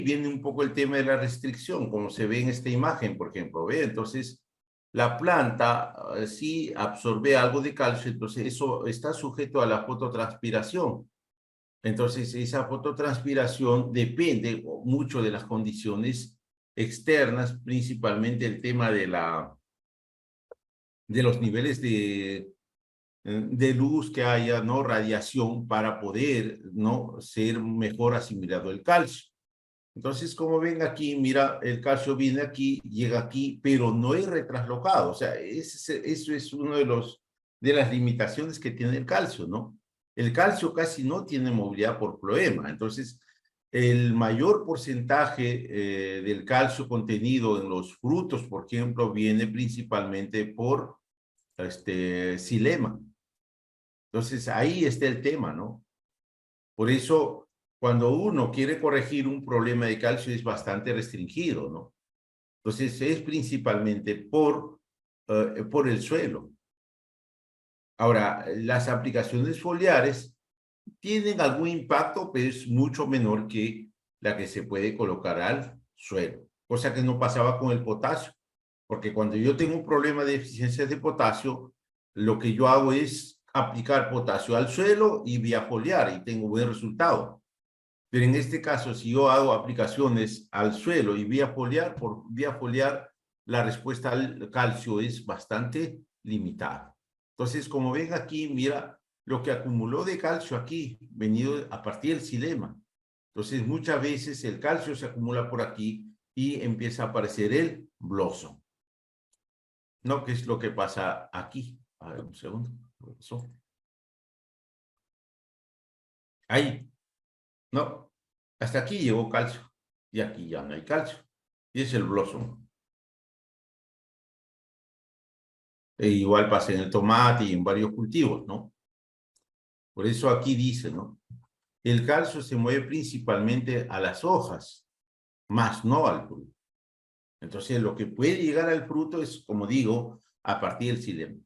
viene un poco el tema de la restricción, como se ve en esta imagen, por ejemplo, ¿ve? Entonces, la planta sí absorbe algo de calcio, entonces eso está sujeto a la fototranspiración. Entonces, esa fototranspiración depende mucho de las condiciones externas, principalmente el tema de los niveles de luz que haya, ¿no? Radiación para poder, ¿no? Ser mejor asimilado el calcio. Entonces, como ven aquí, mira, el calcio viene aquí, llega aquí, pero no es retraslocado. O sea, eso es uno de las limitaciones que tiene el calcio, ¿no? El calcio casi no tiene movilidad por floema. Entonces, el mayor porcentaje del calcio contenido en los frutos, por ejemplo, viene principalmente por xilema. Entonces, ahí está el tema, ¿no? Por eso, cuando uno quiere corregir un problema de calcio es bastante restringido, ¿no? Entonces, es principalmente por el suelo. Ahora, las aplicaciones foliares tienen algún impacto, pero es mucho menor que la que se puede colocar al suelo, cosa que no pasaba con el potasio, porque cuando yo tengo un problema de deficiencia de potasio, lo que yo hago es aplicar potasio al suelo y vía foliar y tengo buen resultado. Pero en este caso, si yo hago aplicaciones al suelo y vía foliar, por vía foliar, la respuesta al calcio es bastante limitada. Entonces, como ven aquí, mira lo que acumuló de calcio aquí, venido a partir del xilema. Entonces, muchas veces el calcio se acumula por aquí y empieza a aparecer el blossom. ¿No? ¿Qué es lo que pasa aquí? A ver, un segundo. Ahí. No, hasta aquí llegó calcio y aquí ya no hay calcio. Y es el blossom. E igual pasa en el tomate y en varios cultivos, ¿no? Por eso aquí dice, ¿no? El calcio se mueve principalmente a las hojas, más no al fruto. Entonces, lo que puede llegar al fruto es, como digo, a partir del xilema.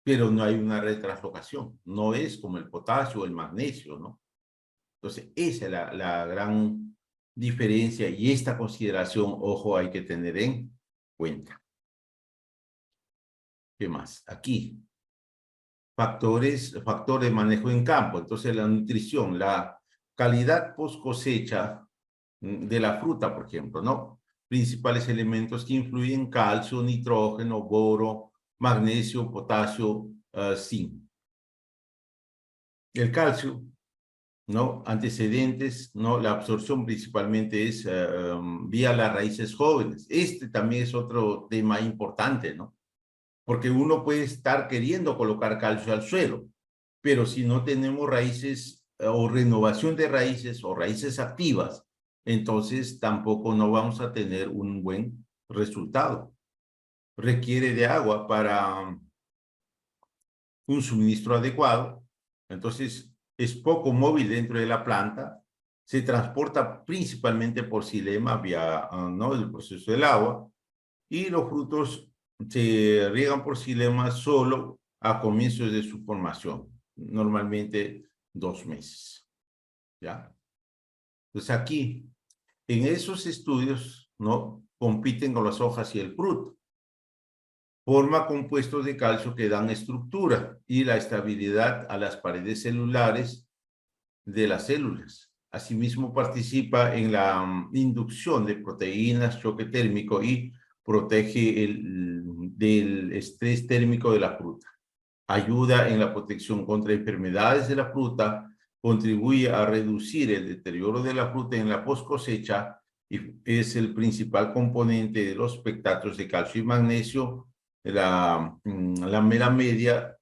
Pero no hay una retranslocación. No es como el potasio o el magnesio, ¿no? Entonces, esa es la gran diferencia y esta consideración, ojo, hay que tener en cuenta. ¿Qué más? Aquí, factor de manejo en campo. Entonces, la nutrición, la calidad post cosecha de la fruta, por ejemplo, ¿no? Principales elementos que influyen: calcio, nitrógeno, boro, magnesio, potasio, zinc. El calcio, ¿no? Antecedentes, ¿no? La absorción principalmente es vía las raíces jóvenes. Este también es otro tema importante, ¿no? Porque uno puede estar queriendo colocar calcio al suelo, pero si no tenemos raíces o renovación de raíces o raíces activas, entonces tampoco no vamos a tener un buen resultado. Requiere de agua para un suministro adecuado, entonces es poco móvil dentro de la planta, se transporta principalmente por xilema vía ¿no? el proceso del agua, y los frutos se riegan por xilema solo a comienzos de su formación, normalmente 2 meses, ¿ya? Entonces aquí, en esos estudios, ¿no? Compiten con las hojas y el fruto. Forma compuestos de calcio que dan estructura y la estabilidad a las paredes celulares de las células. Asimismo, participa en la inducción de proteínas, choque térmico y protege del estrés térmico de la fruta. Ayuda en la protección contra enfermedades de la fruta, contribuye a reducir el deterioro de la fruta en la post cosecha y es el principal componente de los pectatos de calcio y magnesio, la mera media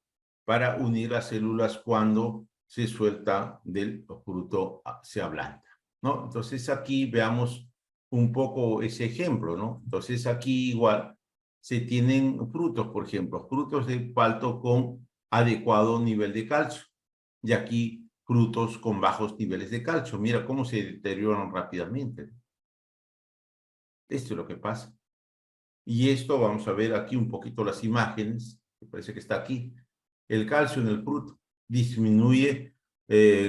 para unir las células cuando se suelta del fruto, se ablanda, ¿no? Entonces aquí veamos un poco ese ejemplo, ¿no? Entonces aquí igual se tienen frutos, por ejemplo, frutos de palto con adecuado nivel de calcio. Y aquí frutos con bajos niveles de calcio. Mira cómo se deterioran rápidamente. Esto es lo que pasa. Y esto vamos a ver aquí un poquito las imágenes, que parece que está aquí. El calcio en el fruto disminuye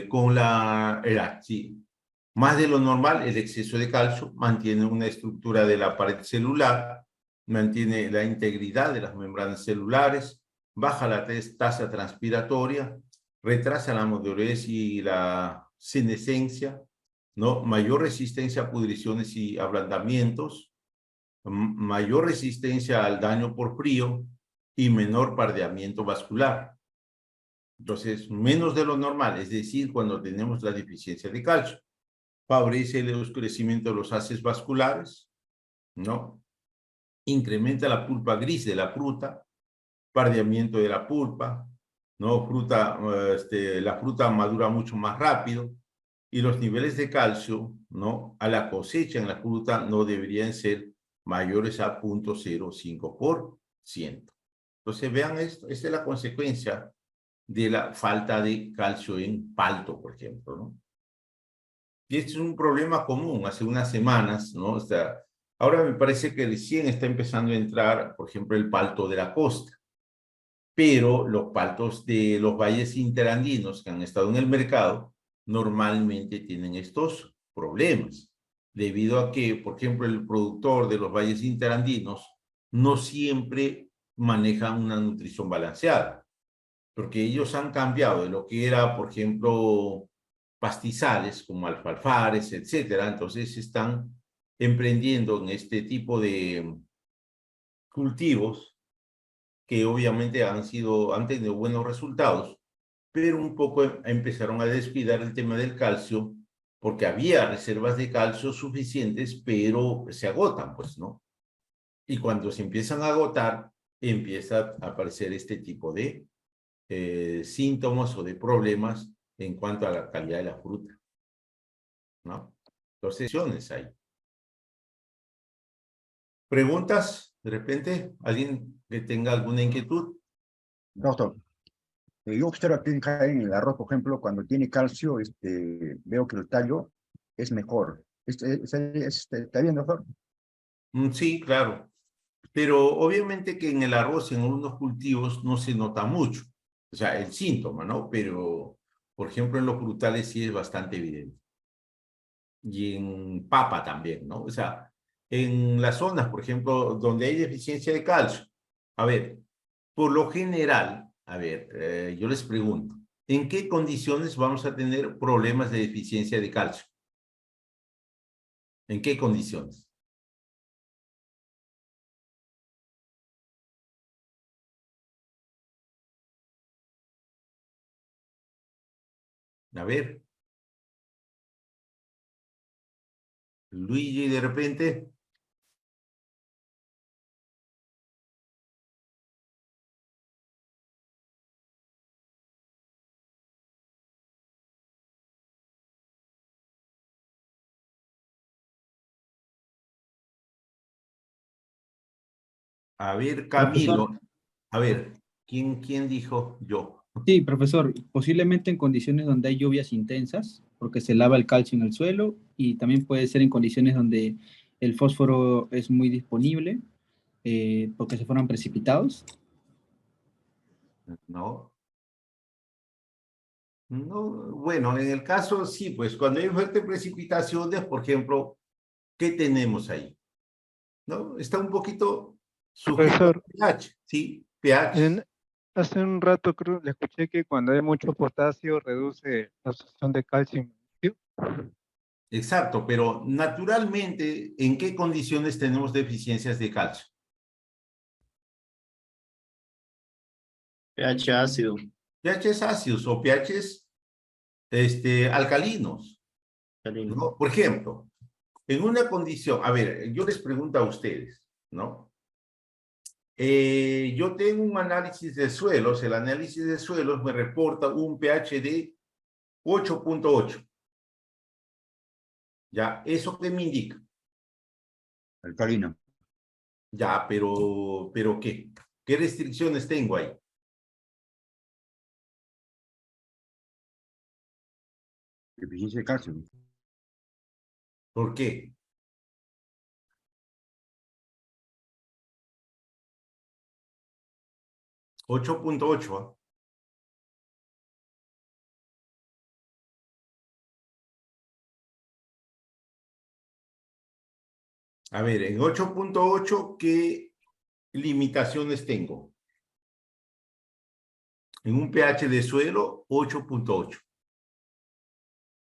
con la edad, sí. Más de lo normal, el exceso de calcio mantiene una estructura de la pared celular, mantiene la integridad de las membranas celulares, baja la tasa transpiratoria, retrasa la madurez y la senescencia, ¿no? Mayor resistencia a pudriciones y ablandamientos, mayor resistencia al daño por frío y menor pardeamiento vascular. Entonces, menos de lo normal, es decir, cuando tenemos la deficiencia de calcio. Favorece el oscurecimiento de los haces vasculares, ¿no? Incrementa la pulpa gris de la fruta, pardeamiento de la pulpa, ¿no? La fruta madura mucho más rápido y los niveles de calcio, ¿no? A la cosecha en la fruta no deberían ser mayores a 0.05%. Entonces, vean esto, esta es la consecuencia de la falta de calcio en palto, por ejemplo, ¿no? Y este es un problema común hace unas semanas, ¿no? O sea, ahora me parece que recién está empezando a entrar, por ejemplo, el palto de la costa, pero los paltos de los valles interandinos que han estado en el mercado normalmente tienen estos problemas, debido a que, por ejemplo, el productor de los valles interandinos no siempre maneja una nutrición balanceada, porque ellos han cambiado de lo que era, por ejemplo, pastizales como alfalfares, etcétera. Entonces están emprendiendo en este tipo de cultivos que obviamente han tenido buenos resultados, pero un poco empezaron a descuidar el tema del calcio porque había reservas de calcio suficientes, pero se agotan, pues, ¿no? Y cuando se empiezan a agotar, empieza a aparecer este tipo de síntomas o de problemas en cuanto a la calidad de la fruta, ¿no? Entonces, opciones hay. ¿Preguntas? De repente, alguien que tenga alguna inquietud. Doctor, yo observo aquí en el arroz, por ejemplo, cuando tiene calcio, veo que el tallo es mejor. ¿Está bien, doctor? Sí, claro. Pero obviamente que en el arroz, en algunos cultivos, no se nota mucho. O sea, el síntoma, ¿no? Pero, por ejemplo, en los frutales sí es bastante evidente. Y en papa también, ¿no? O sea, en las zonas, por ejemplo, donde hay deficiencia de calcio. A ver, por lo general, a ver, yo les pregunto, ¿en qué condiciones vamos a tener problemas de deficiencia de calcio? ¿En qué condiciones? A ver, Luigi, de repente. A ver, Profesor, Camilo. A ver, ¿quién dijo yo? sí, profesor, posiblemente en condiciones donde hay lluvias intensas, porque se lava el calcio en el suelo, y también puede ser en condiciones donde el fósforo es muy disponible, porque se fueron precipitados. No, no, bueno, en el caso sí, pues cuando hay fuertes precipitaciones, por ejemplo, ¿qué tenemos ahí? ¿No? Está un poquito sujeto al Profesor, pH, ¿sí? pH, en- hace un rato creo, le escuché que cuando hay mucho potasio reduce la absorción de calcio. Y magnesio. exacto, pero naturalmente, ¿en qué condiciones tenemos deficiencias de calcio? pH ácido, pHs ácidos o pHs alcalinos, alcalino. ¿no? Por ejemplo, en una condición, a ver, yo les pregunto a ustedes, ¿no? Yo tengo un análisis de suelos, el análisis de suelos me reporta un pH de 8.8. ¿Ya? ¿Eso qué me indica? Alcalino. Ya, pero ¿qué? ¿Qué restricciones tengo ahí? Deficiencia de calcio. ¿Por qué? 8.8, ¿ah? A ver, en 8.8, ¿qué limitaciones tengo? En un pH de suelo, 8.8.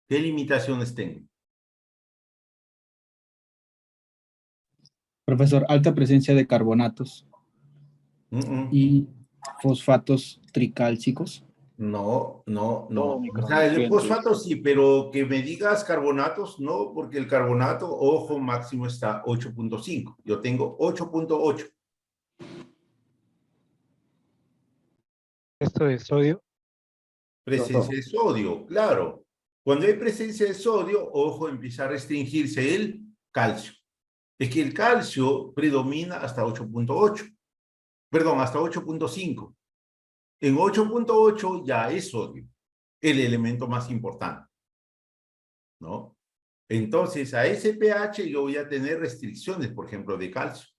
¿Qué limitaciones tengo? Profesor, alta presencia de carbonatos Mm, mm. y fosfatos tricálcicos. No, no, Todo no. O sea, el micronutrientes. fosfato sí, pero que me digas carbonatos, no, porque el carbonato, ojo, máximo está 8.5. Yo tengo 8.8. Esto de sodio, Presencia de sodio, claro. Cuando hay presencia de sodio, ojo, empieza a restringirse el calcio. Es que el calcio predomina hasta 8.8, perdón, hasta 8.5. En 8.8 ya es sodio, el elemento más importante, ¿no? Entonces, a ese pH yo voy a tener restricciones, por ejemplo, de calcio.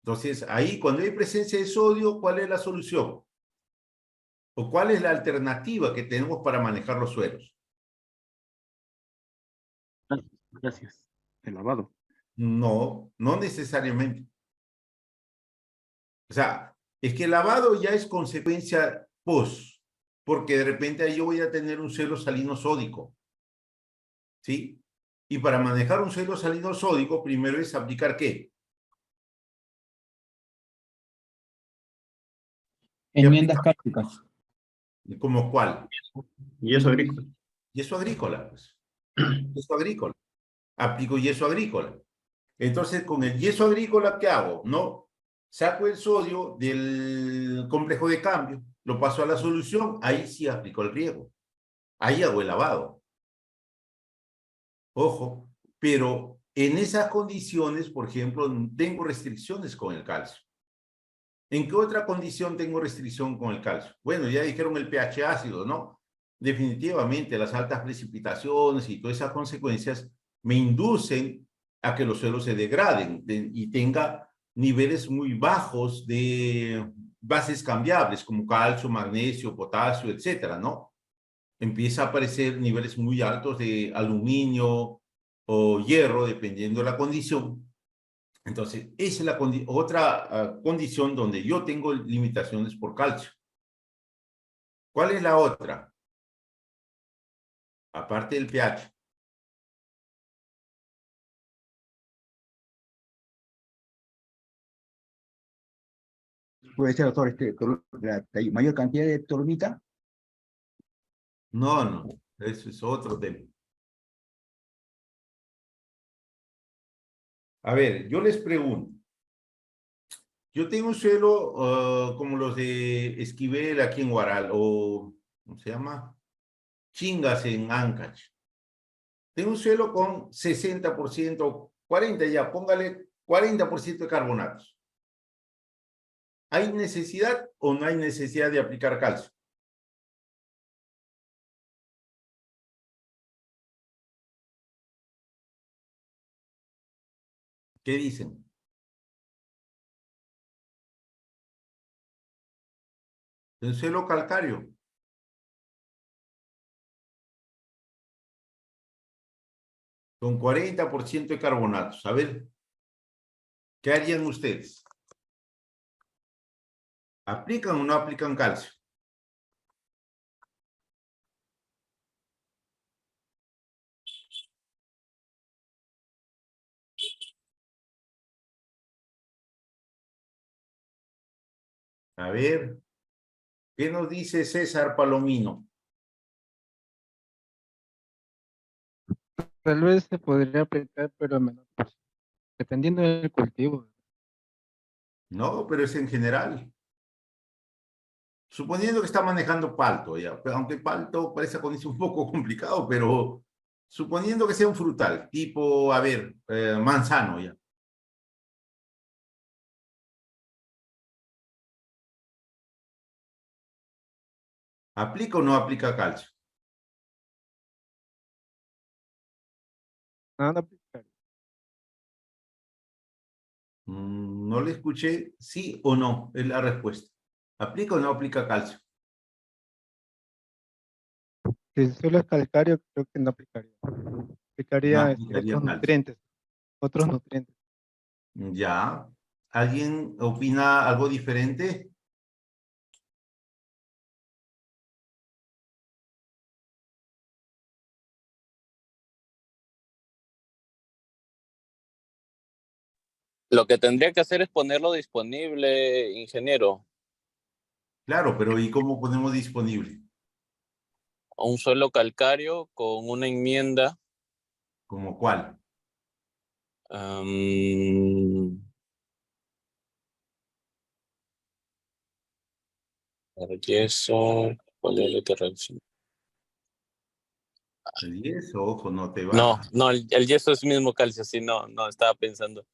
Entonces, ahí cuando hay presencia de sodio, ¿cuál es la solución? ¿O cuál es la alternativa que tenemos para manejar los suelos? Gracias. El lavado. No, no necesariamente. O sea, es que el lavado ya es consecuencia post, porque de repente ahí yo voy a tener un suelo salino sódico, ¿sí? Y para manejar un suelo salino sódico, primero es aplicar ¿qué? ¿Qué Enmiendas aplica? cálcicas. ¿Cómo cuál? Y eso agrícola. Yeso agrícola, pues. Yeso agrícola. Aplico yeso agrícola. Entonces, con el yeso agrícola, ¿qué hago? No, saco el sodio del complejo de cambio, lo paso a la solución, ahí sí aplico el riego. Ahí hago el lavado. Ojo, pero en esas condiciones, por ejemplo, tengo restricciones con el calcio. ¿En qué otra condición tengo restricción con el calcio? Bueno, ya dijeron el pH ácido, ¿no? Definitivamente las altas precipitaciones y todas esas consecuencias me inducen a que los suelos se degraden y tenga niveles muy bajos de bases cambiables como calcio, magnesio, potasio, etcétera, ¿no? Empieza a aparecer niveles muy altos de aluminio o hierro, dependiendo de la condición. Entonces, esa es la otra condición donde yo tengo limitaciones por calcio. ¿Cuál es la otra? Aparte del pH. Puede ser, doctor, la mayor cantidad de tolomita. No, no, eso es otro tema. A ver, yo les pregunto. Yo tengo un suelo como los de Esquivel aquí en Huaral, o, ¿cómo se llama? Chingas en Ancash. Tengo un suelo con 60%, 40 ya, póngale 40% de carbonatos. ¿Hay necesidad o no hay necesidad de aplicar calcio? ¿Qué dicen? El suelo calcáreo. Con 40% de carbonatos. A ver, ¿qué harían ustedes? ¿Aplican o no aplican calcio? A ver, ¿qué nos dice César Palomino? tal vez se podría aplicar, pero en menor porcentaje, dependiendo del cultivo. No, pero es en general. Suponiendo que está manejando palto, ya, aunque palto parece condición un poco complicado, pero suponiendo que sea un frutal, tipo, a ver, manzano, ya. ¿Aplica o no aplica calcio? Nada aplicar. No le escuché, sí o no, es la respuesta. ¿Aplica o no aplica calcio? Si solo es calcáreo, creo que no aplicaría. No Aplicaría aplicaría otros calcio. nutrientes, otros nutrientes. Ya. ¿Alguien opina algo diferente? Lo que tendría que hacer es ponerlo disponible, ingeniero, Claro, pero ¿y cómo ponemos disponible? a un suelo calcáreo con una enmienda. ¿Cómo cuál? am, el yeso, ¿cuál es la que reacciona? Y eso, ojo, no te No, baja. no, el yeso es mismo calcio, sí, no, no, estaba pensando.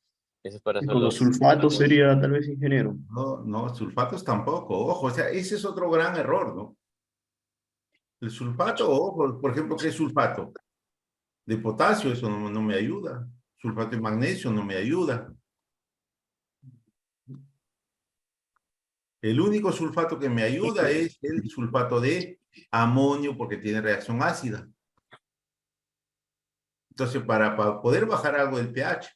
Eso es para Y con los suelos. sulfatos sería tal vez, ingeniero. No, no, sulfatos tampoco, ojo, o sea, ese es otro gran error, ¿no? El sulfato, ojo, por ejemplo, ¿qué es sulfato? De potasio, eso no me ayuda. Sulfato de magnesio no me ayuda. El único sulfato que me ayuda es el sulfato de amonio porque tiene reacción ácida. Entonces, para poder bajar algo del pH.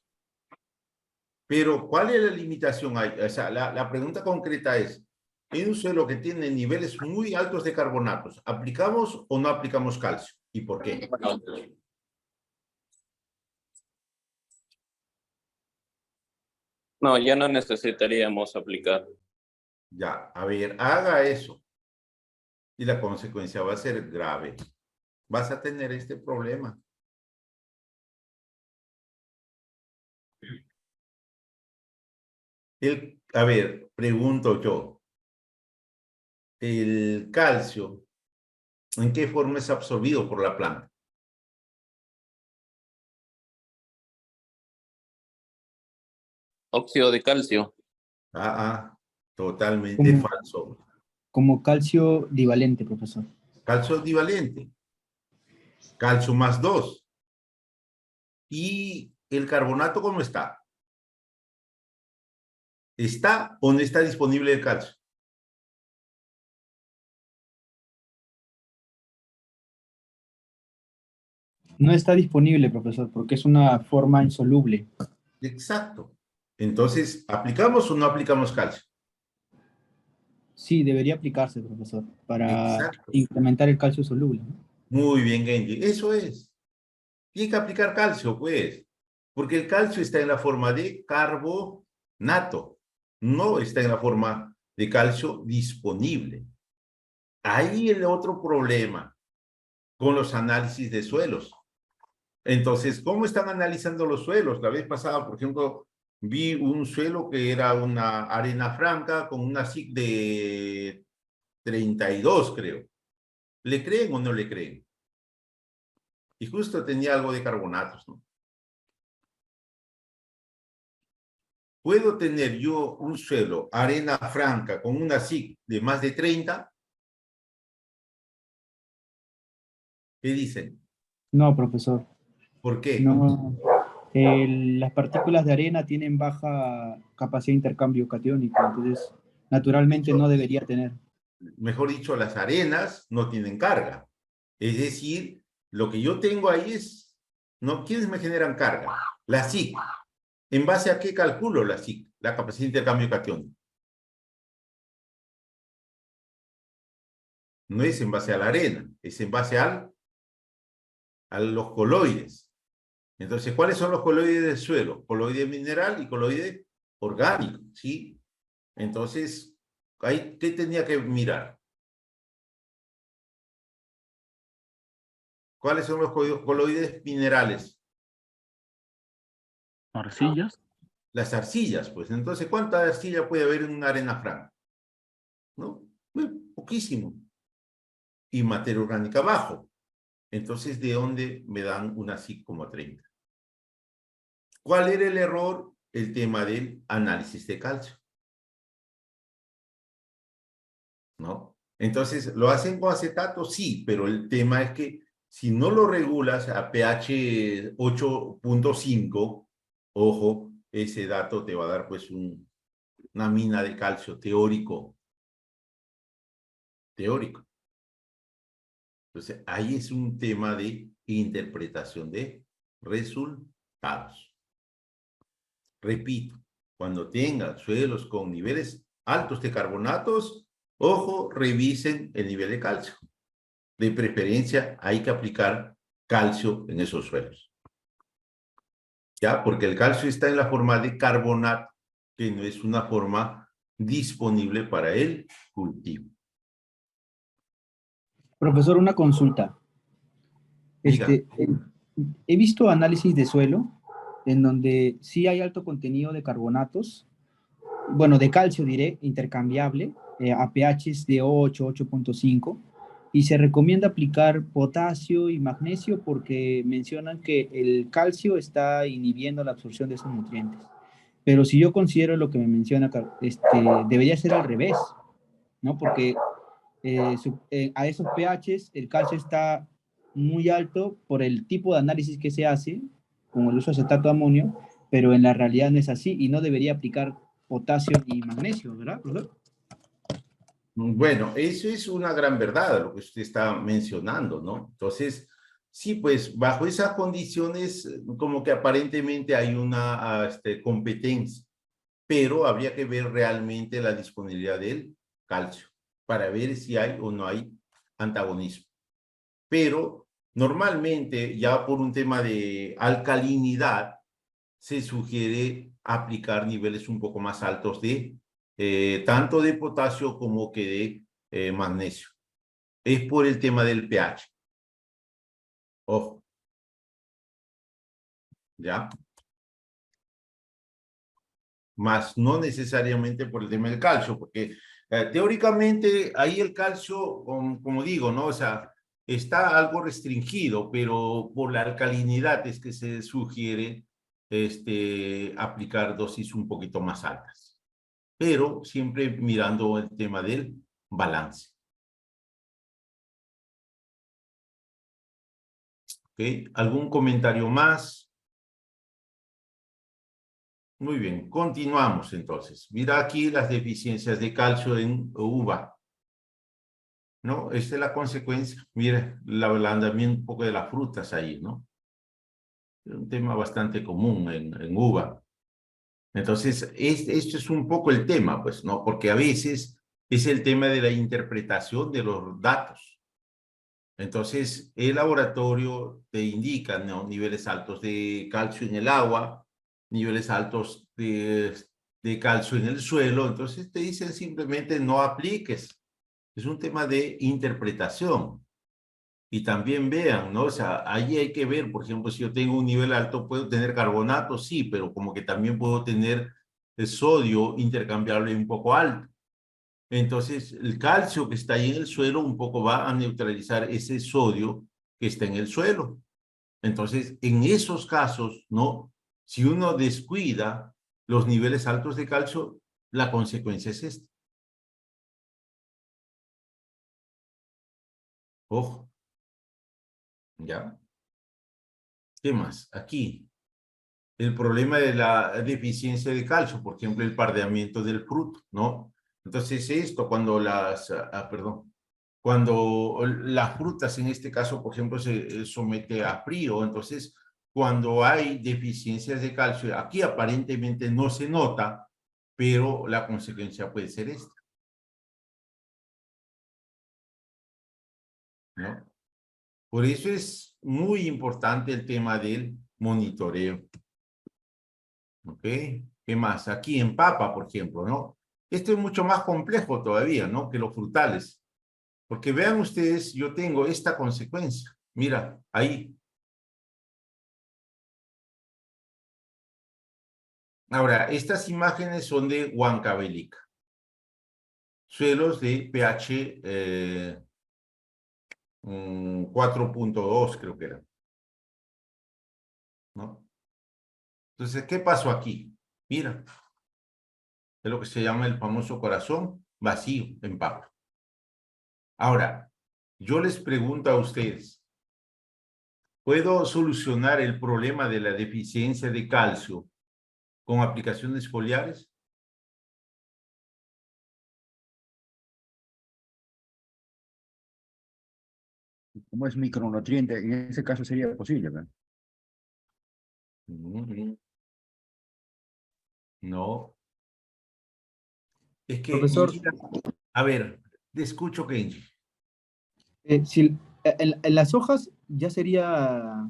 Pero, ¿cuál es la limitación ahí? O sea, la pregunta concreta es, en un suelo que tiene niveles muy altos de carbonatos, ¿aplicamos o no aplicamos calcio? ¿Y por qué? No, ya no necesitaríamos aplicar. Ya, a ver, haga eso. Y la consecuencia va a ser grave. Vas a tener este problema. A ver, pregunto yo. El calcio, ¿en qué forma es absorbido por la planta? Óxido de calcio. Totalmente Como, falso. como calcio divalente, profesor. Calcio divalente. Calcio más 2. ¿Y el carbonato cómo está? ¿Está o no está disponible el calcio? No está disponible, profesor, porque es una forma insoluble. Exacto. Entonces, ¿aplicamos o no aplicamos calcio? Sí, debería aplicarse, profesor, para Exacto. incrementar el calcio soluble, ¿no? Muy bien, Genji. Eso es. Tiene que aplicar calcio, pues. Porque el calcio está en la forma de carbonato. No está en la forma de calcio disponible. Ahí el otro problema con los análisis de suelos. Entonces, ¿cómo están analizando los suelos? La vez pasada, por ejemplo, vi un suelo que era una arena franca con una SIC de 32, creo. ¿Le creen o no le creen? Y justo tenía algo de carbonatos, ¿no? ¿Puedo tener yo un suelo, arena franca, con una SIC de más de 30? ¿Qué dicen? No, profesor. ¿Por qué? No. Las partículas de arena tienen baja capacidad de intercambio catiónico, entonces naturalmente no debería tener. Mejor dicho, las arenas no tienen carga. Es decir, lo que yo tengo ahí es, ¿no? ¿Quiénes me generan carga? La SIC. ¿En base a qué calculo la SIC? La capacidad de intercambio catiónico. No es en base a la arena, es en base a los coloides. Entonces, ¿cuáles son los coloides del suelo? Coloide mineral y coloide orgánico, ¿sí? Entonces, ¿qué tenía que mirar? ¿Cuáles son los coloides minerales? Arcillas. Las arcillas, pues. Entonces, ¿cuánta arcilla puede haber en una arena franca? ¿No? Bueno, poquísimo. Y materia orgánica bajo. Entonces, ¿de dónde me dan una SIC como 30? ¿Cuál era el error? El tema del análisis de calcio, ¿no? Entonces, ¿lo hacen con acetato? Sí, pero el tema es que si no lo regulas a pH 8.5, ojo, ese dato te va a dar pues una mina de calcio teórico. Entonces, ahí es un tema de interpretación de resultados. Repito, cuando tengan suelos con niveles altos de carbonatos, ojo, revisen el nivel de calcio. De preferencia, hay que aplicar calcio en esos suelos. ¿Ya? Porque el calcio está en la forma de carbonato, que no es una forma disponible para el cultivo. Profesor, una consulta. Diga. He visto análisis de suelo en donde sí hay alto contenido de carbonatos, bueno, de calcio diré, intercambiable, a pHs de 8, 8.5, y se recomienda aplicar potasio y magnesio porque mencionan que el calcio está inhibiendo la absorción de esos nutrientes. Pero si yo considero lo que me menciona, debería ser al revés, ¿no? Porque a esos pHs el calcio está muy alto por el tipo de análisis que se hace, con el uso de acetato de amonio, pero en la realidad no es así y no debería aplicar potasio y magnesio, ¿verdad, profesor? Bueno, eso es una gran verdad, lo que usted está mencionando, ¿no? Entonces, sí, pues bajo esas condiciones, como que aparentemente hay una competencia, pero habría que ver realmente la disponibilidad del calcio para ver si hay o no hay antagonismo. Pero normalmente, ya por un tema de alcalinidad, se sugiere aplicar niveles un poco más altos de tanto de potasio como que de magnesio. Es por el tema del pH. Ojo. ¿Ya? Más no necesariamente por el tema del calcio, porque teóricamente ahí el calcio, como digo, ¿no? O sea, está algo restringido, pero por la alcalinidad es que se sugiere aplicar dosis un poquito más altas, pero siempre mirando el tema del balance. ¿Ok? ¿Algún comentario más? Muy bien, continuamos entonces. Mira aquí las deficiencias de calcio en uva, ¿no? Esta es la consecuencia. Mira, el ablandamiento un poco de las frutas ahí, ¿no? Es un tema bastante común en uva. Entonces, esto es un poco el tema, pues, ¿no? Porque a veces es el tema de la interpretación de los datos. Entonces, el laboratorio te indica, ¿no? Niveles altos de calcio en el agua, niveles altos de calcio en el suelo. Entonces, te dicen simplemente no apliques. Es un tema de interpretación. Y también vean, ¿no? O sea, ahí hay que ver, por ejemplo, si yo tengo un nivel alto, puedo tener carbonato, sí, pero como que también puedo tener el sodio intercambiable un poco alto. Entonces, el calcio que está ahí en el suelo un poco va a neutralizar ese sodio que está en el suelo. Entonces, en esos casos, ¿no? Si uno descuida los niveles altos de calcio, la consecuencia es esta. Ojo, ¿ya? ¿Qué más? Aquí, el problema de la deficiencia de calcio, por ejemplo, el pardeamiento del fruto, ¿no? Entonces, esto cuando cuando las frutas, en este caso, por ejemplo, se somete a frío, entonces, cuando hay deficiencias de calcio, aquí aparentemente no se nota, pero la consecuencia puede ser esta, ¿no? Por eso es muy importante el tema del monitoreo, ¿ok? ¿Qué más? Aquí en papa, por ejemplo, ¿no? Esto es mucho más complejo todavía, ¿no? Que los frutales. Porque vean ustedes, yo tengo esta consecuencia. Mira, ahí. Ahora, estas imágenes son de Huancavelica. Suelos de pH 4.2 creo que era, ¿no? Entonces, ¿qué pasó aquí? Mira, es lo que se llama el famoso corazón vacío en papa. Ahora, yo les pregunto a ustedes, ¿puedo solucionar el problema de la deficiencia de calcio con aplicaciones foliares? Como es micronutriente, en ese caso sería posible, ¿verdad? No. Es que, Profesor, mira, a ver, te escucho, Kenji. si en las hojas ya sería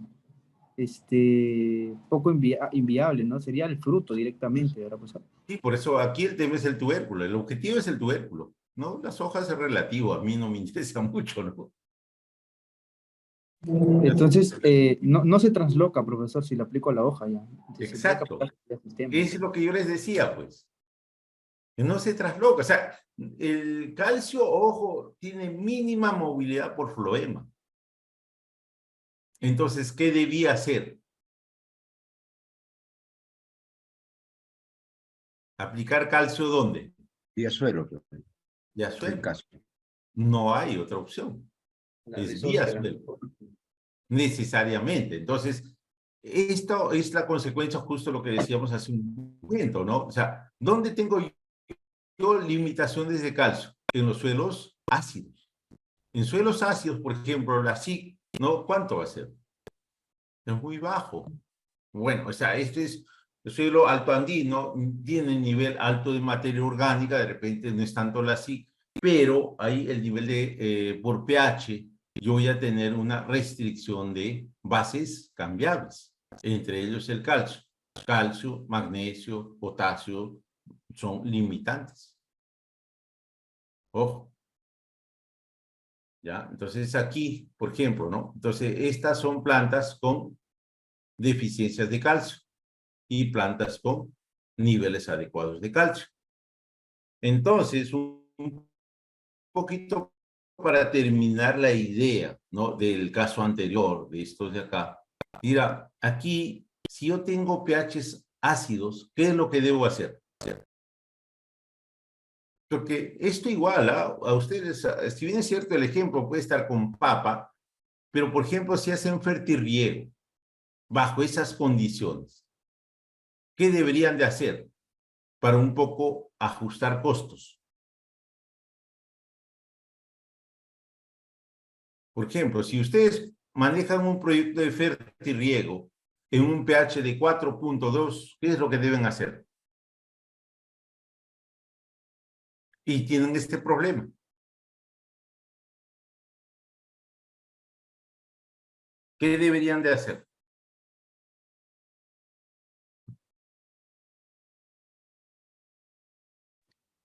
poco inviable, ¿no? Sería el fruto directamente, ¿verdad, profesor? Sí, por eso aquí el tema es el tubérculo. El objetivo es el tubérculo, ¿no? Las hojas es relativo, a mí no me interesa mucho, ¿no? Entonces, no se transloca, profesor, si le aplico a la hoja ya. Entonces, voy a Exacto. captar el sistema. Es lo que yo les decía, pues. Que no se trasloca. O sea, el calcio, ojo, tiene mínima movilidad por floema. Entonces, ¿qué debía hacer? ¿Aplicar calcio dónde? Vía suelo, Vía en el suelo. caso. No hay otra opción. La Es vía desósfera. suelo. Necesariamente. Entonces, esto es la consecuencia justo de lo que decíamos hace un momento, ¿no? O sea, ¿dónde tengo yo limitaciones de calcio? En los suelos ácidos. En suelos ácidos, por ejemplo, la SIC, ¿no? ¿Cuánto va a ser? Es muy bajo. Bueno, o sea, este es el suelo alto andino, tiene nivel alto de materia orgánica, de repente no es tanto la SIC, pero ahí el nivel de, por pH, yo voy a tener una restricción de bases cambiables, entre ellos el calcio. Calcio, magnesio, potasio son limitantes. Ojo. ¿Ya? Entonces aquí, por ejemplo, ¿no? Entonces estas son plantas con deficiencias de calcio y plantas con niveles adecuados de calcio. Entonces, un poquito para terminar la idea, ¿no? Del caso anterior, de estos de acá. Mira, aquí, si yo tengo pHs ácidos, ¿qué es lo que debo hacer? Porque esto igual, a ustedes, si bien es cierto el ejemplo puede estar con papa, pero por ejemplo, si hacen fertirriego bajo esas condiciones, ¿qué deberían de hacer para un poco ajustar costos? Por ejemplo, si ustedes manejan un proyecto de fertirriego en un pH de 4.2, ¿qué es lo que deben hacer? Y tienen este problema. ¿Qué deberían de hacer?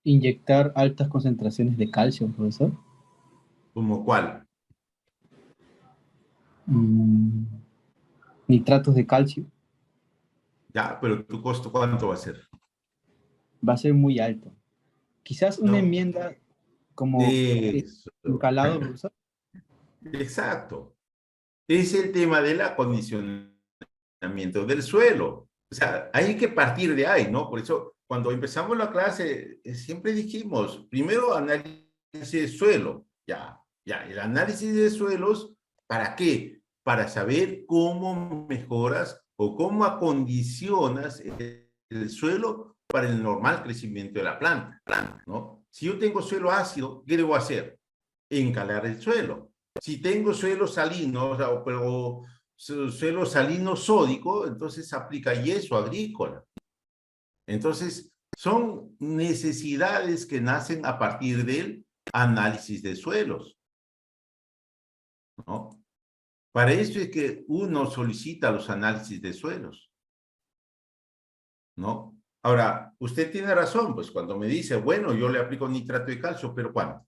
Inyectar altas concentraciones de calcio, profesor. ¿Como cuál? Mm, nitratos de calcio. Ya, pero tu costo, ¿cuánto va a ser? Va a ser muy alto. Quizás una No. enmienda como Eso. calado, profesor. Exacto. Es el tema del acondicionamiento del suelo. O sea, hay que partir de ahí, ¿no? Por eso, cuando empezamos la clase, siempre dijimos, primero análisis de suelo. Ya, el análisis de suelos, ¿para qué? Para saber cómo mejoras o cómo acondicionas el suelo para el normal crecimiento de la planta, ¿no? Si yo tengo suelo ácido, ¿qué debo hacer? Encalar el suelo. Si tengo suelo salino, pero suelo salino sódico, entonces aplica yeso agrícola. Entonces, son necesidades que nacen a partir del análisis de suelos, ¿no? Para eso es que uno solicita los análisis de suelos, ¿no? Ahora, usted tiene razón, pues cuando me dice, bueno, yo le aplico nitrato de calcio, pero ¿cuánto?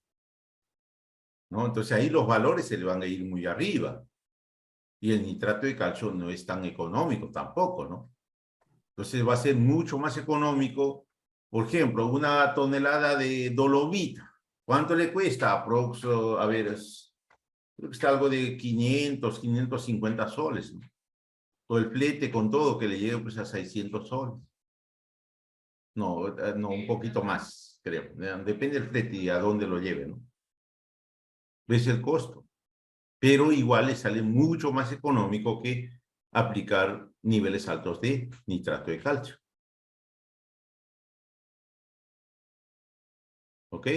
¿No? Entonces ahí los valores se le van a ir muy arriba. Y el nitrato de calcio no es tan económico tampoco, ¿no? Entonces va a ser mucho más económico, por ejemplo, una tonelada de dolomita. ¿Cuánto le cuesta? Aprox, a ver, creo que está algo de 500, 550 soles, ¿no? Todo el flete con todo que le llegue pues a 600 soles. No, no, un poquito más, creo. Depende del flete y a dónde lo lleve, ¿no? ¿Ves el costo? Pero igual le sale mucho más económico que aplicar niveles altos de nitrato de calcio. ¿Ok?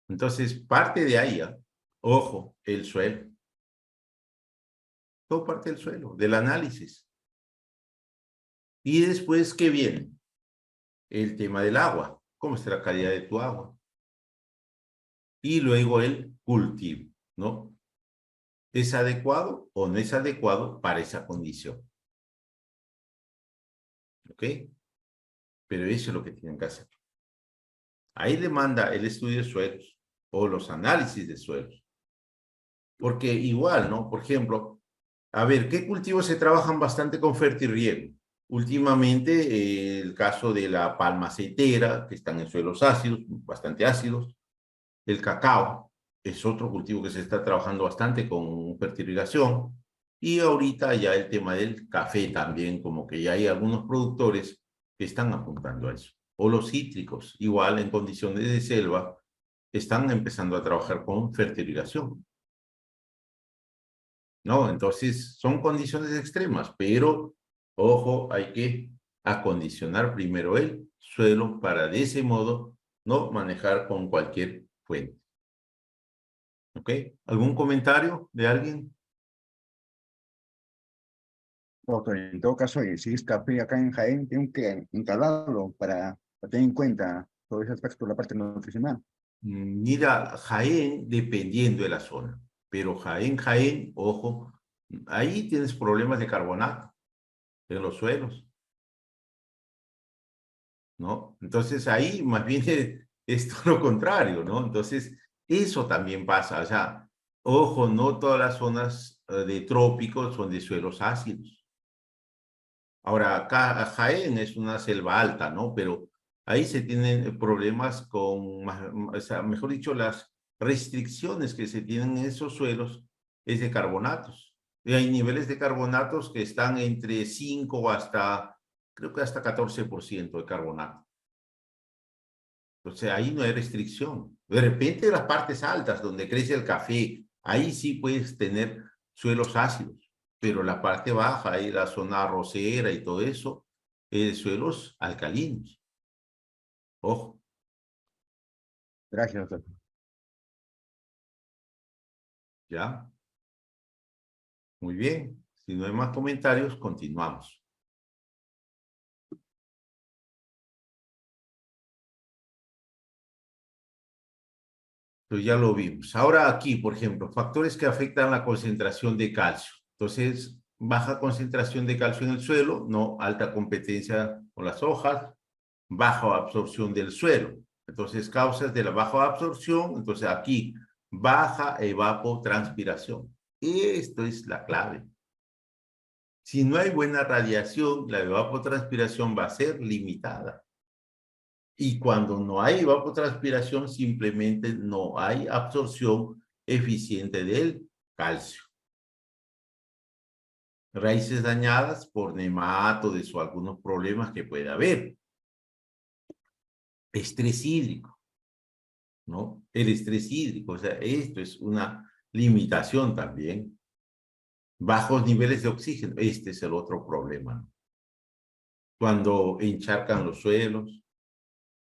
Entonces, parte de ahí, ¿eh? Ojo, el suelo. Todo parte del suelo, del análisis. Y después, ¿qué viene? el tema del agua. ¿Cómo está la calidad de tu agua? Y luego el cultivo, ¿no? ¿Es adecuado o no es adecuado para esa condición? ¿Ok? Pero eso es lo que tienen que hacer. Ahí demanda el estudio de suelos o los análisis de suelos. Porque igual, ¿no? Por ejemplo, a ver, ¿qué cultivos se trabajan bastante con fertirriego? Últimamente, el caso de la palma aceitera, que están en suelos ácidos, bastante ácidos. El cacao es otro cultivo que se está trabajando bastante con fertirrigación. Y ahorita ya el tema del café también, como que ya hay algunos productores que están apuntando a eso. O los cítricos, igual en condiciones de selva, están empezando a trabajar con fertirrigación, ¿no? Entonces, son condiciones extremas, pero, ojo, hay que acondicionar primero el suelo para de ese modo no manejar con cualquier fuente. ¿Ok? ¿Algún comentario de alguien? Doctor, en todo caso, si es café acá en Jaén, tengo que instalarlo para tener en cuenta todo ese aspecto de la parte nutricional. Mira, Jaén, dependiendo de la zona, pero Jaén, ojo, ahí tienes problemas de carbonato en los suelos, ¿no? Entonces ahí más bien es todo lo contrario, ¿no? Entonces eso también pasa, o sea, ojo, no todas las zonas de trópicos son de suelos ácidos. Ahora, acá Jaén es una selva alta, ¿no? Pero ahí se tienen problemas con, o sea, mejor dicho, las restricciones que se tienen en esos suelos es de carbonatos. Y hay niveles de carbonatos que están entre 5 hasta, creo que hasta 14% de carbonato. Entonces ahí no hay restricción. De repente las partes altas donde crece el café, ahí sí puedes tener suelos ácidos, pero la parte baja, ahí la zona arrocera y todo eso, suelos alcalinos. Ojo, Gracias, doctor. ¿ya? Muy bien. Si no hay más comentarios, continuamos. Entonces ya lo vimos. Ahora aquí, por ejemplo, factores que afectan la concentración de calcio. Entonces, baja concentración de calcio en el suelo, no alta competencia con las hojas, baja absorción del suelo. Entonces, causas de la baja absorción, entonces aquí, baja evapotranspiración. Esto es la clave. Si no hay buena radiación, la evapotranspiración va a ser limitada. Y cuando no hay evapotranspiración, simplemente no hay absorción eficiente del calcio. Raíces dañadas por nematodes o algunos problemas que puede haber. Estrés hídrico, ¿no? El estrés hídrico, o sea, esto es una limitación también. Bajos niveles de oxígeno, este es el otro problema, ¿no? Cuando encharcan los suelos,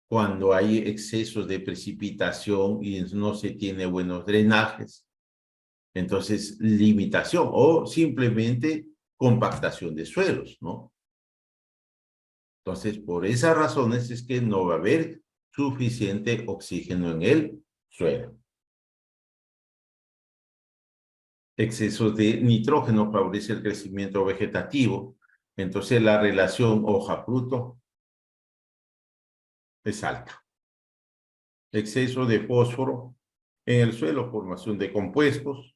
cuando hay excesos de precipitación y no se tiene buenos drenajes, entonces limitación o simplemente compactación de suelos, ¿no? Entonces, por esas razones es que no va a haber suficiente oxígeno en el suelo. Exceso de nitrógeno favorece el crecimiento vegetativo, entonces la relación hoja-fruto es alta. Exceso de fósforo en el suelo, formación de compuestos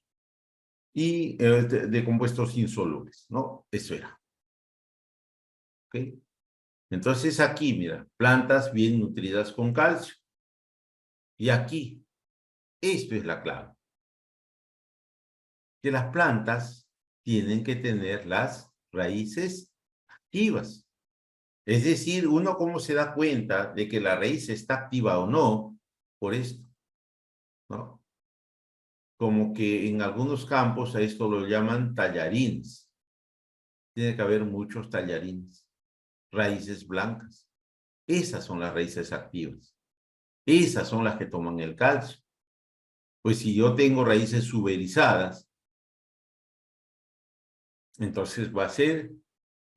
y de compuestos insolubles, ¿no? Eso era. ¿Ok? Entonces aquí, mira, plantas bien nutridas con calcio. Y aquí, esto es la clave. Que las plantas tienen que tener las raíces activas. Es decir, uno cómo se da cuenta de que la raíz está activa o no, por esto, ¿no? Como que en algunos campos a esto lo llaman tallarines. Tiene que haber muchos tallarines, raíces blancas. Esas son las raíces activas. Esas son las que toman el calcio. Pues si yo tengo raíces suberizadas, entonces va a ser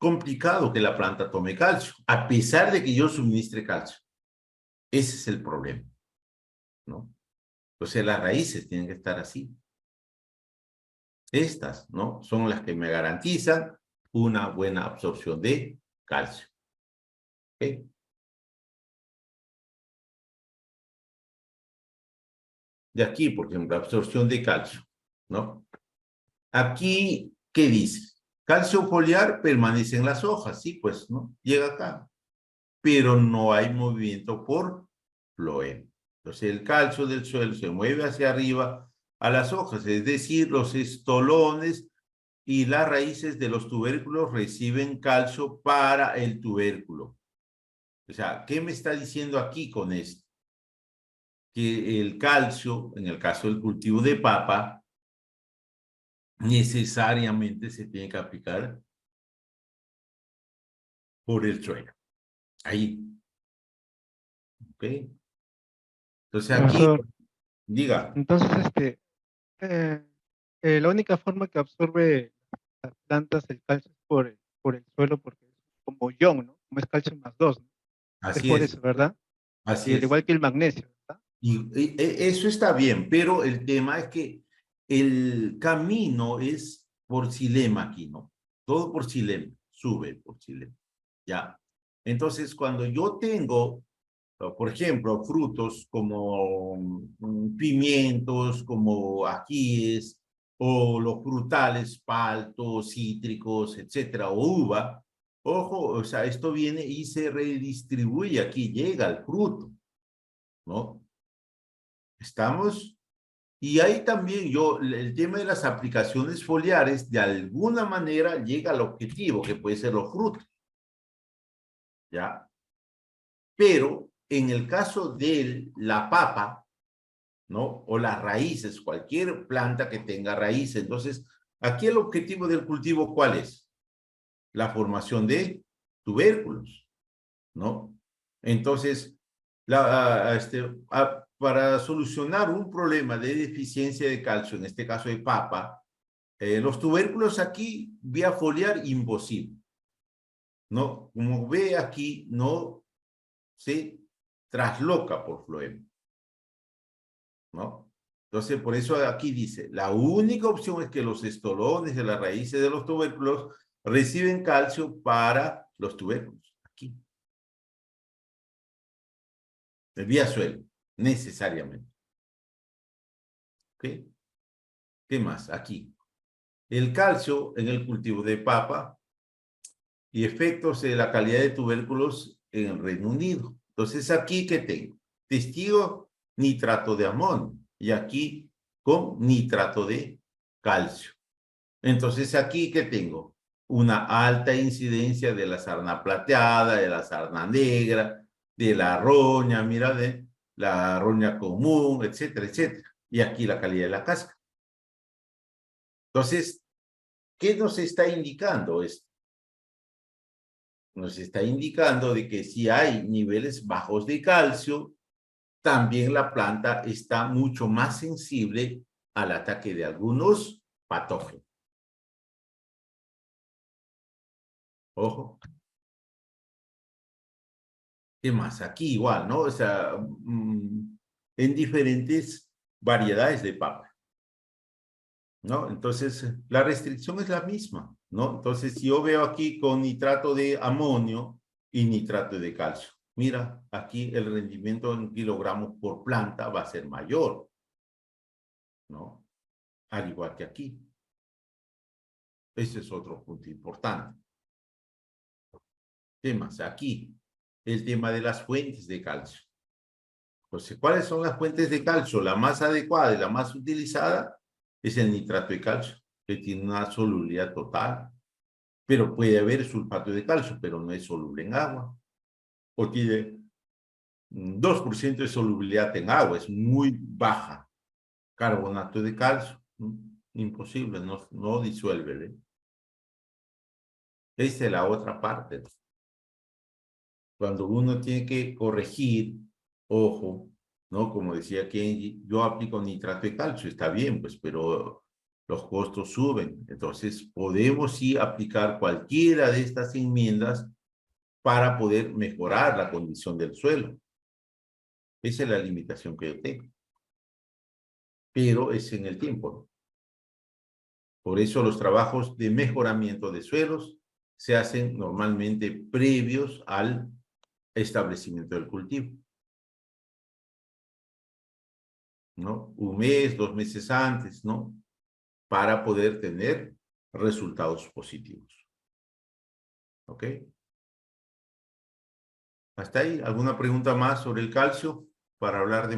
complicado que la planta tome calcio, a pesar de que yo suministre calcio. Ese es el problema, ¿no? Entonces las raíces tienen que estar así. Estas, ¿no? Son las que me garantizan una buena absorción de calcio. ¿Ok? De aquí, por ejemplo, absorción de calcio, ¿no? Aquí, ¿qué dice? Calcio foliar permanece en las hojas, sí, pues, ¿no? Llega acá. Pero no hay movimiento por floema. Entonces, el calcio del suelo se mueve hacia arriba a las hojas, es decir, los estolones y las raíces de los tubérculos reciben calcio para el tubérculo. O sea, ¿qué me está diciendo aquí con esto? Que el calcio, en el caso del cultivo de papa, necesariamente se tiene que aplicar por el suelo. Ahí. ¿Ok? Entonces aquí, Profesor, diga. entonces, eh, la única forma que absorbe las plantas el calcio es por el suelo, porque es como ion, ¿no? Como es calcio más 2, ¿no? Es Así por es, eso, ¿verdad? así Y al es. igual que el magnesio, ¿verdad? Eso está bien, pero el tema es que el camino es por xilema aquí, ¿no? Todo por xilema, sube por xilema, ¿ya? Entonces, cuando yo tengo, por ejemplo, frutos como pimientos, como ajíes, o los frutales, paltos, cítricos, etcétera, o uva, ojo, o sea, esto viene y se redistribuye aquí, llega al fruto, ¿no? ¿Estamos? Y ahí también el tema de las aplicaciones foliares, de alguna manera llega al objetivo, que puede ser los frutos, ¿ya? Pero en el caso de la papa, ¿no? O las raíces, cualquier planta que tenga raíces. Entonces, aquí el objetivo del cultivo, ¿cuál es? La formación de tubérculos, ¿no? Entonces, para solucionar un problema de deficiencia de calcio, en este caso de papa, los tubérculos aquí, vía foliar, imposible, ¿no? Como ve aquí, no se trasloca por floema, ¿no? Entonces, por eso aquí dice, la única opción es que los estolones de las raíces de los tubérculos reciben calcio para los tubérculos, aquí. El vía suelo, necesariamente. ¿Ok? ¿Qué más? Aquí. El calcio en el cultivo de papa y efectos de la calidad de tubérculos en el Reino Unido. Entonces, aquí, ¿qué tengo? Testigo, nitrato de amonio. Y aquí, con nitrato de calcio. Entonces, aquí, ¿qué tengo? Una alta incidencia de la sarna plateada, de la sarna negra, de la roña, mira, de la roña común, etcétera, etcétera. Y aquí la calidad de la cáscara. Entonces, ¿qué nos está indicando esto? Nos está indicando de que si hay niveles bajos de calcio, también la planta está mucho más sensible al ataque de algunos patógenos. Ojo. ¿Qué más? Aquí igual, ¿no? O sea, en diferentes variedades de papa, ¿no? Entonces, la restricción es la misma, ¿no? Entonces, si yo veo aquí con nitrato de amonio y nitrato de calcio, mira, aquí el rendimiento en kilogramos por planta va a ser mayor, ¿no? Al igual que aquí. Ese es otro punto importante. Temas aquí, el tema de las fuentes de calcio. Entonces, ¿cuáles son las fuentes de calcio? La más adecuada y la más utilizada es el nitrato de calcio, que tiene una solubilidad total. Pero puede haber sulfato de calcio, pero no es soluble en agua. O tiene 2% de solubilidad en agua, es muy baja. Carbonato de calcio, imposible, no disuelve. ¿Eh? Esta es la otra parte. Cuando uno tiene que corregir, ojo, ¿no? Como decía Kenji, yo aplico nitrato de calcio, está bien, pues, pero los costos suben. Entonces, podemos sí aplicar cualquiera de estas enmiendas para poder mejorar la condición del suelo. Esa es la limitación que yo tengo. Pero es en el tiempo, ¿no? Por eso los trabajos de mejoramiento de suelos se hacen normalmente previos al establecimiento del cultivo, ¿no? 1 mes, 2 meses antes, ¿no? Para poder tener resultados positivos. ¿Ok? Hasta ahí. ¿Alguna pregunta más sobre el calcio para hablar de